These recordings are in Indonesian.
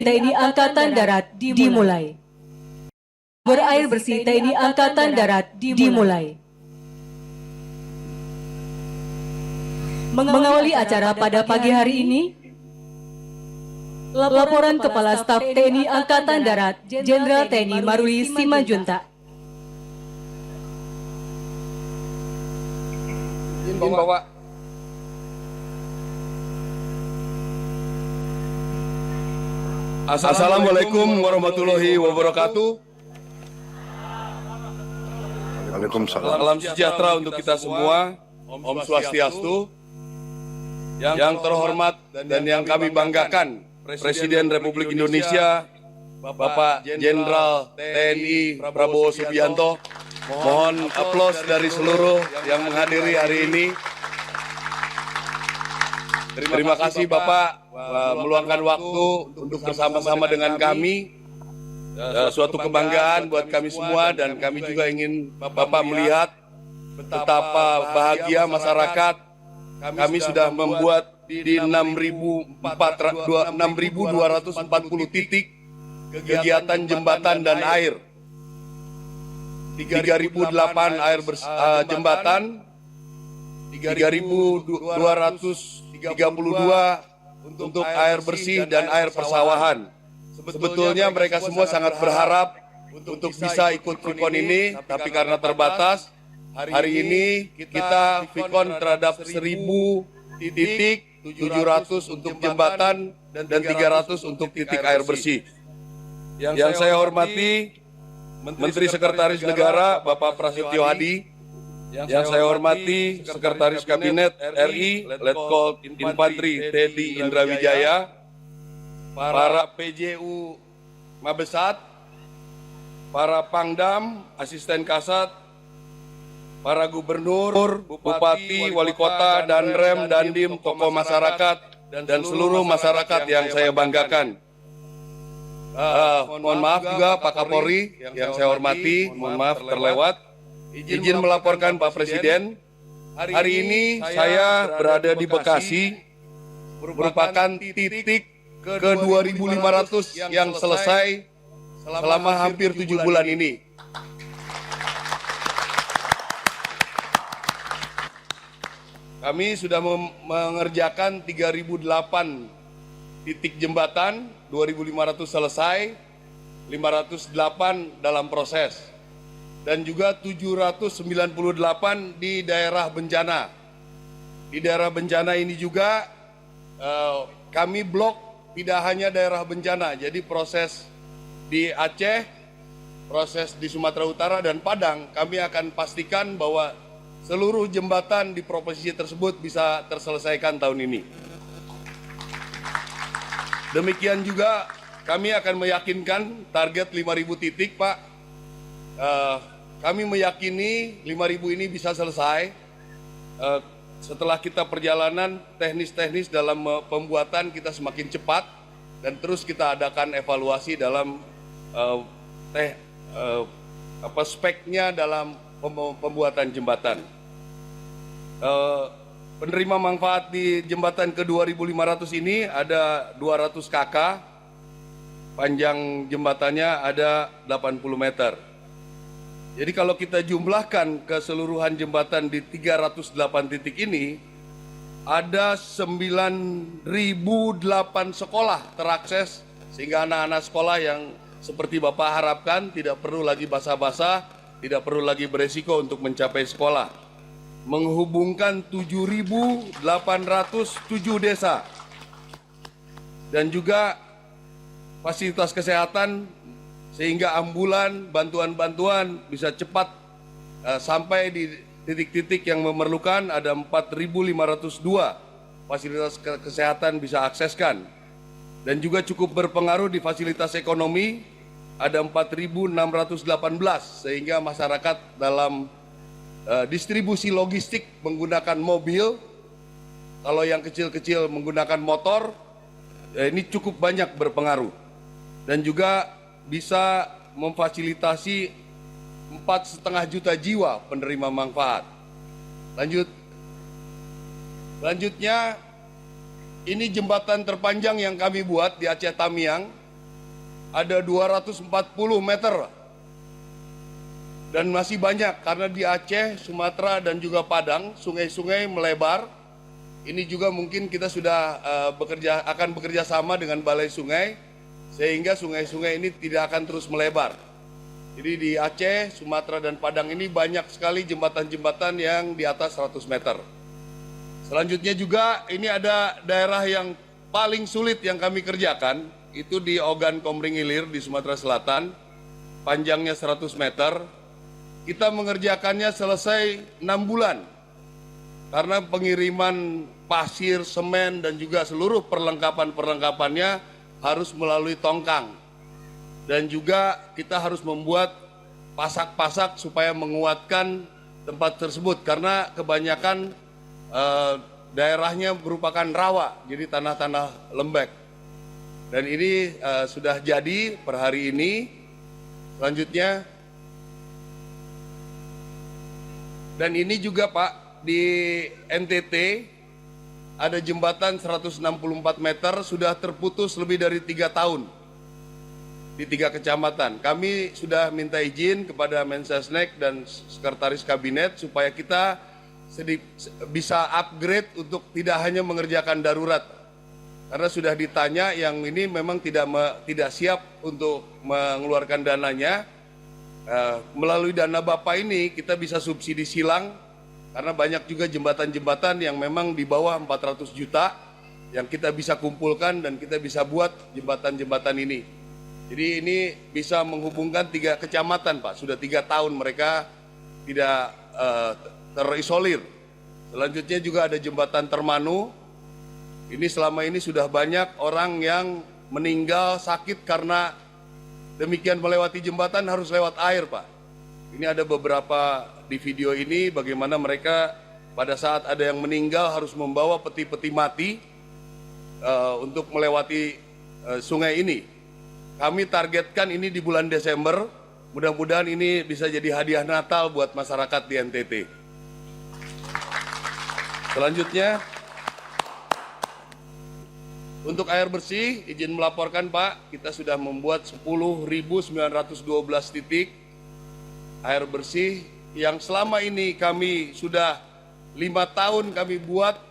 TNI Angkatan Darat dimulai. Berair bersih TNI Angkatan Darat dimulai. Mengawali acara pada pagi hari ini, laporan Kepala Staf TNI Angkatan Darat Jenderal TNI Maruli Simanjuntak. Izin Bapak. Assalamualaikum warahmatullahi wabarakatuh. Waalaikumsalam. Salam sejahtera untuk kita semua. Om Swastiastu. Yang terhormat dan yang kami banggakan, Presiden Republik Indonesia, Bapak Jenderal TNI Prabowo Subianto. Mohon aplaus dari seluruh yang menghadiri hari ini. Terima kasih Bapak meluangkan waktu untuk bersama-sama dengan kami. Suatu kebanggaan buat kami semua, dan kami juga ingin Bapak melihat betapa bahagia masyarakat. Kami sudah membuat di 6.240 titik kegiatan jembatan dan air. 3.008 jembatan, 3.232 untuk air bersih dan air persawahan. Sebetulnya mereka semua sangat berharap untuk bisa ikut Vikon ini, tapi karena terbatas, hari ini kita Vikon terhadap 1.000 titik, 700 untuk jembatan dan 300 untuk titik air bersih. Yang saya hormati Menteri Sekretaris Negara Bapak Prasetyo Hadi, yang saya hormati Sekretaris Kabinet RI Letkol Infantri Teddy Indrawijaya, para PJU Mabesat, para Pangdam, Asisten Kasat, para Gubernur, Bupati, Wali Kota, Danrem, Dandim, tokoh masyarakat, dan seluruh masyarakat yang saya banggakan. Mohon maaf juga Pak Kapolri yang saya hormati, mohon maaf terlewat. Izin melaporkan Pak Presiden, hari ini saya berada di Bekasi, merupakan titik ke 2.500 yang selesai selama hampir 7 bulan ini. Kami sudah mengerjakan 3.008 titik jembatan, 2.500 selesai, 508 dalam proses, dan juga 798 di daerah bencana. Di daerah bencana ini juga kami blok tidak hanya daerah bencana, jadi proses di Aceh, proses di Sumatera Utara dan Padang, kami akan pastikan bahwa seluruh jembatan di provinsi tersebut bisa terselesaikan tahun ini. Demikian juga kami akan meyakinkan target 5.000 titik, Pak. Kami meyakini 5.000 ini bisa selesai setelah kita perjalanan teknis-teknis dalam pembuatan kita semakin cepat, dan terus kita adakan evaluasi dalam speknya dalam pembuatan jembatan. Penerima manfaat di jembatan ke 2.500 ini ada 200 KK, panjang jembatannya ada 80 meter. Jadi kalau kita jumlahkan keseluruhan jembatan di 308 titik ini, ada 9.008 sekolah terakses, sehingga anak-anak sekolah yang seperti Bapak harapkan tidak perlu lagi basah-basah, tidak perlu lagi beresiko untuk mencapai sekolah. Menghubungkan 7.807 desa, dan juga fasilitas kesehatan sehingga ambulan, bantuan-bantuan bisa cepat sampai di titik-titik yang memerlukan. Ada 4.502 fasilitas kesehatan bisa akseskan, dan juga cukup berpengaruh di fasilitas ekonomi, ada 4.618, sehingga masyarakat dalam distribusi logistik menggunakan mobil, kalau yang kecil-kecil menggunakan motor, ini cukup banyak berpengaruh, dan juga bisa memfasilitasi 4,5 juta jiwa penerima manfaat. Lanjutnya, ini jembatan terpanjang yang kami buat di Aceh Tamiang, ada 240 meter. Dan masih banyak karena di Aceh, Sumatera dan juga Padang sungai-sungai melebar. Ini juga mungkin kita sudah akan bekerja sama dengan Balai Sungai sehingga sungai-sungai ini tidak akan terus melebar. Jadi di Aceh, Sumatera dan Padang ini banyak sekali jembatan-jembatan yang di atas 100 meter. Selanjutnya juga ini ada daerah yang paling sulit yang kami kerjakan, itu di Ogan Komering Ilir di Sumatera Selatan, panjangnya 100 meter. Kita mengerjakannya selesai 6 bulan karena pengiriman pasir, semen dan juga seluruh perlengkapan-perlengkapannya harus melalui tongkang. Dan juga kita harus membuat pasak-pasak supaya menguatkan tempat tersebut karena kebanyakan daerahnya merupakan rawa, jadi tanah-tanah lembek. Dan ini sudah jadi per hari ini. Selanjutnya, dan ini juga Pak, di NTT ada jembatan 164 meter sudah terputus lebih dari 3 tahun di 3 kecamatan. Kami sudah minta izin kepada Mensesnek dan Sekretaris Kabinet supaya kita bisa upgrade untuk tidak hanya mengerjakan darurat. Karena sudah ditanya yang ini memang tidak siap untuk mengeluarkan dananya. Melalui dana Bapak ini kita bisa subsidi silang karena banyak juga jembatan-jembatan yang memang di bawah 400 juta yang kita bisa kumpulkan dan kita bisa buat jembatan-jembatan ini. Jadi ini bisa menghubungkan 3 kecamatan Pak, sudah 3 tahun mereka tidak terisolir. Selanjutnya juga ada jembatan Termanu, ini selama ini sudah banyak orang yang meninggal sakit karena demikian melewati jembatan harus lewat air Pak. Ini ada beberapa di video ini bagaimana mereka pada saat ada yang meninggal harus membawa peti-peti mati untuk melewati sungai ini. Kami targetkan ini di bulan Desember, mudah-mudahan ini bisa jadi hadiah Natal buat masyarakat di NTT. Selanjutnya, untuk air bersih, izin melaporkan Pak, kita sudah membuat 10.912 titik air bersih yang selama ini kami sudah 5 tahun kami buat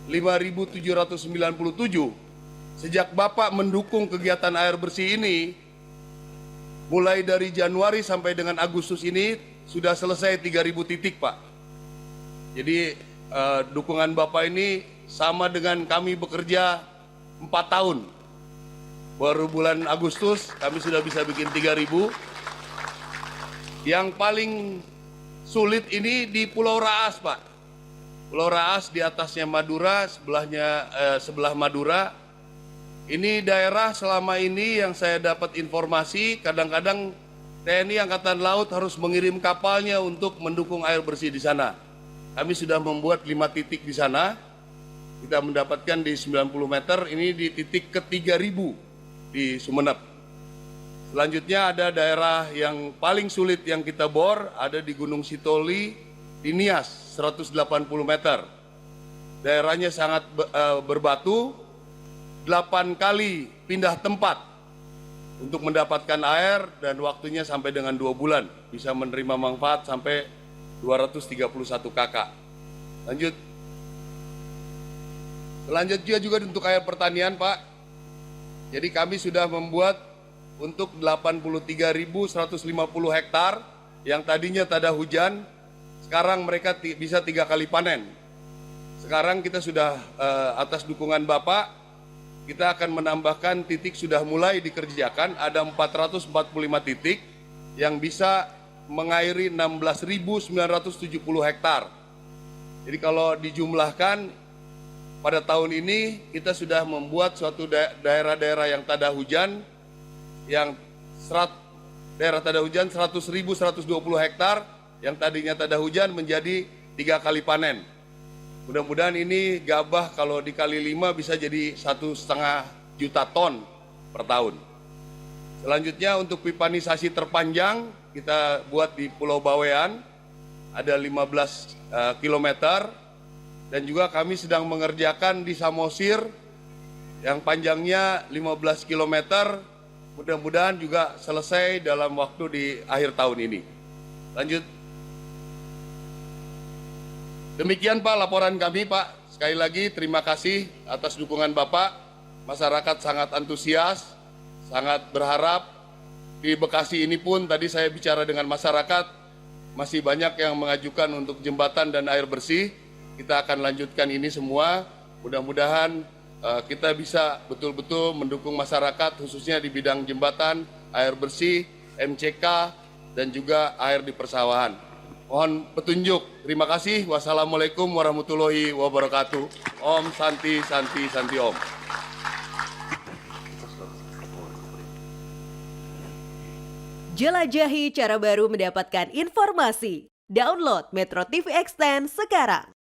5.797. Sejak Bapak mendukung kegiatan air bersih ini, mulai dari Januari sampai dengan Agustus ini sudah selesai 3.000 titik Pak. Jadi dukungan Bapak ini sama dengan kami bekerja 4 tahun. Baru bulan Agustus kami sudah bisa bikin 3.000. Yang paling sulit ini di Pulau Raas Pak. Pulau Raas di atasnya Madura, sebelah Madura. Ini daerah selama ini yang saya dapat informasi kadang-kadang TNI Angkatan Laut harus mengirim kapalnya untuk mendukung air bersih di sana. Kami sudah membuat 5 titik di sana. Kita mendapatkan di 90 meter, ini di titik ke-3000 di Sumeneb. Selanjutnya ada daerah yang paling sulit yang kita bor, ada di Gunung Sitoli, di Nias, 180 meter. Daerahnya sangat berbatu, 8 kali pindah tempat untuk mendapatkan air dan waktunya sampai dengan 2 bulan. Bisa menerima manfaat sampai 231 kakak. Lanjut. Selanjutnya juga untuk air pertanian Pak. Jadi kami sudah membuat untuk 83.150 hektar yang tadinya tak ada hujan, sekarang mereka bisa 3 kali panen. Sekarang kita sudah atas dukungan Bapak, kita akan menambahkan titik sudah mulai dikerjakan, ada 445 titik yang bisa mengairi 16.970 hektar. Jadi kalau dijumlahkan pada tahun ini kita sudah membuat suatu daerah-daerah yang tak ada hujan, yang daerah tak ada hujan 100.120 hektar, yang tadinya tak ada hujan menjadi 3 kali panen. Mudah-mudahan ini gabah kalau dikali 5 bisa jadi 1,5 juta ton per tahun. Selanjutnya untuk pipanisasi terpanjang kita buat di Pulau Bawean, ada 15 kilometer. Dan juga kami sedang mengerjakan di Samosir yang panjangnya 15 kilometer mudah-mudahan juga selesai dalam waktu di akhir tahun ini. Lanjut. Demikian Pak laporan kami Pak. Sekali lagi terima kasih atas dukungan Bapak. Masyarakat sangat antusias, sangat berharap. Di Bekasi ini pun tadi saya bicara dengan masyarakat, masih banyak yang mengajukan untuk jembatan dan air bersih. Kita akan lanjutkan ini semua. Mudah-mudahan kita bisa betul-betul mendukung masyarakat khususnya di bidang jembatan, air bersih, MCK, dan juga air di persawahan. Mohon petunjuk. Terima kasih. Wassalamualaikum warahmatullahi wabarakatuh. Om Santi Santi Santi Om. Jelajahi cara baru mendapatkan informasi. Download Metro TV Extend sekarang.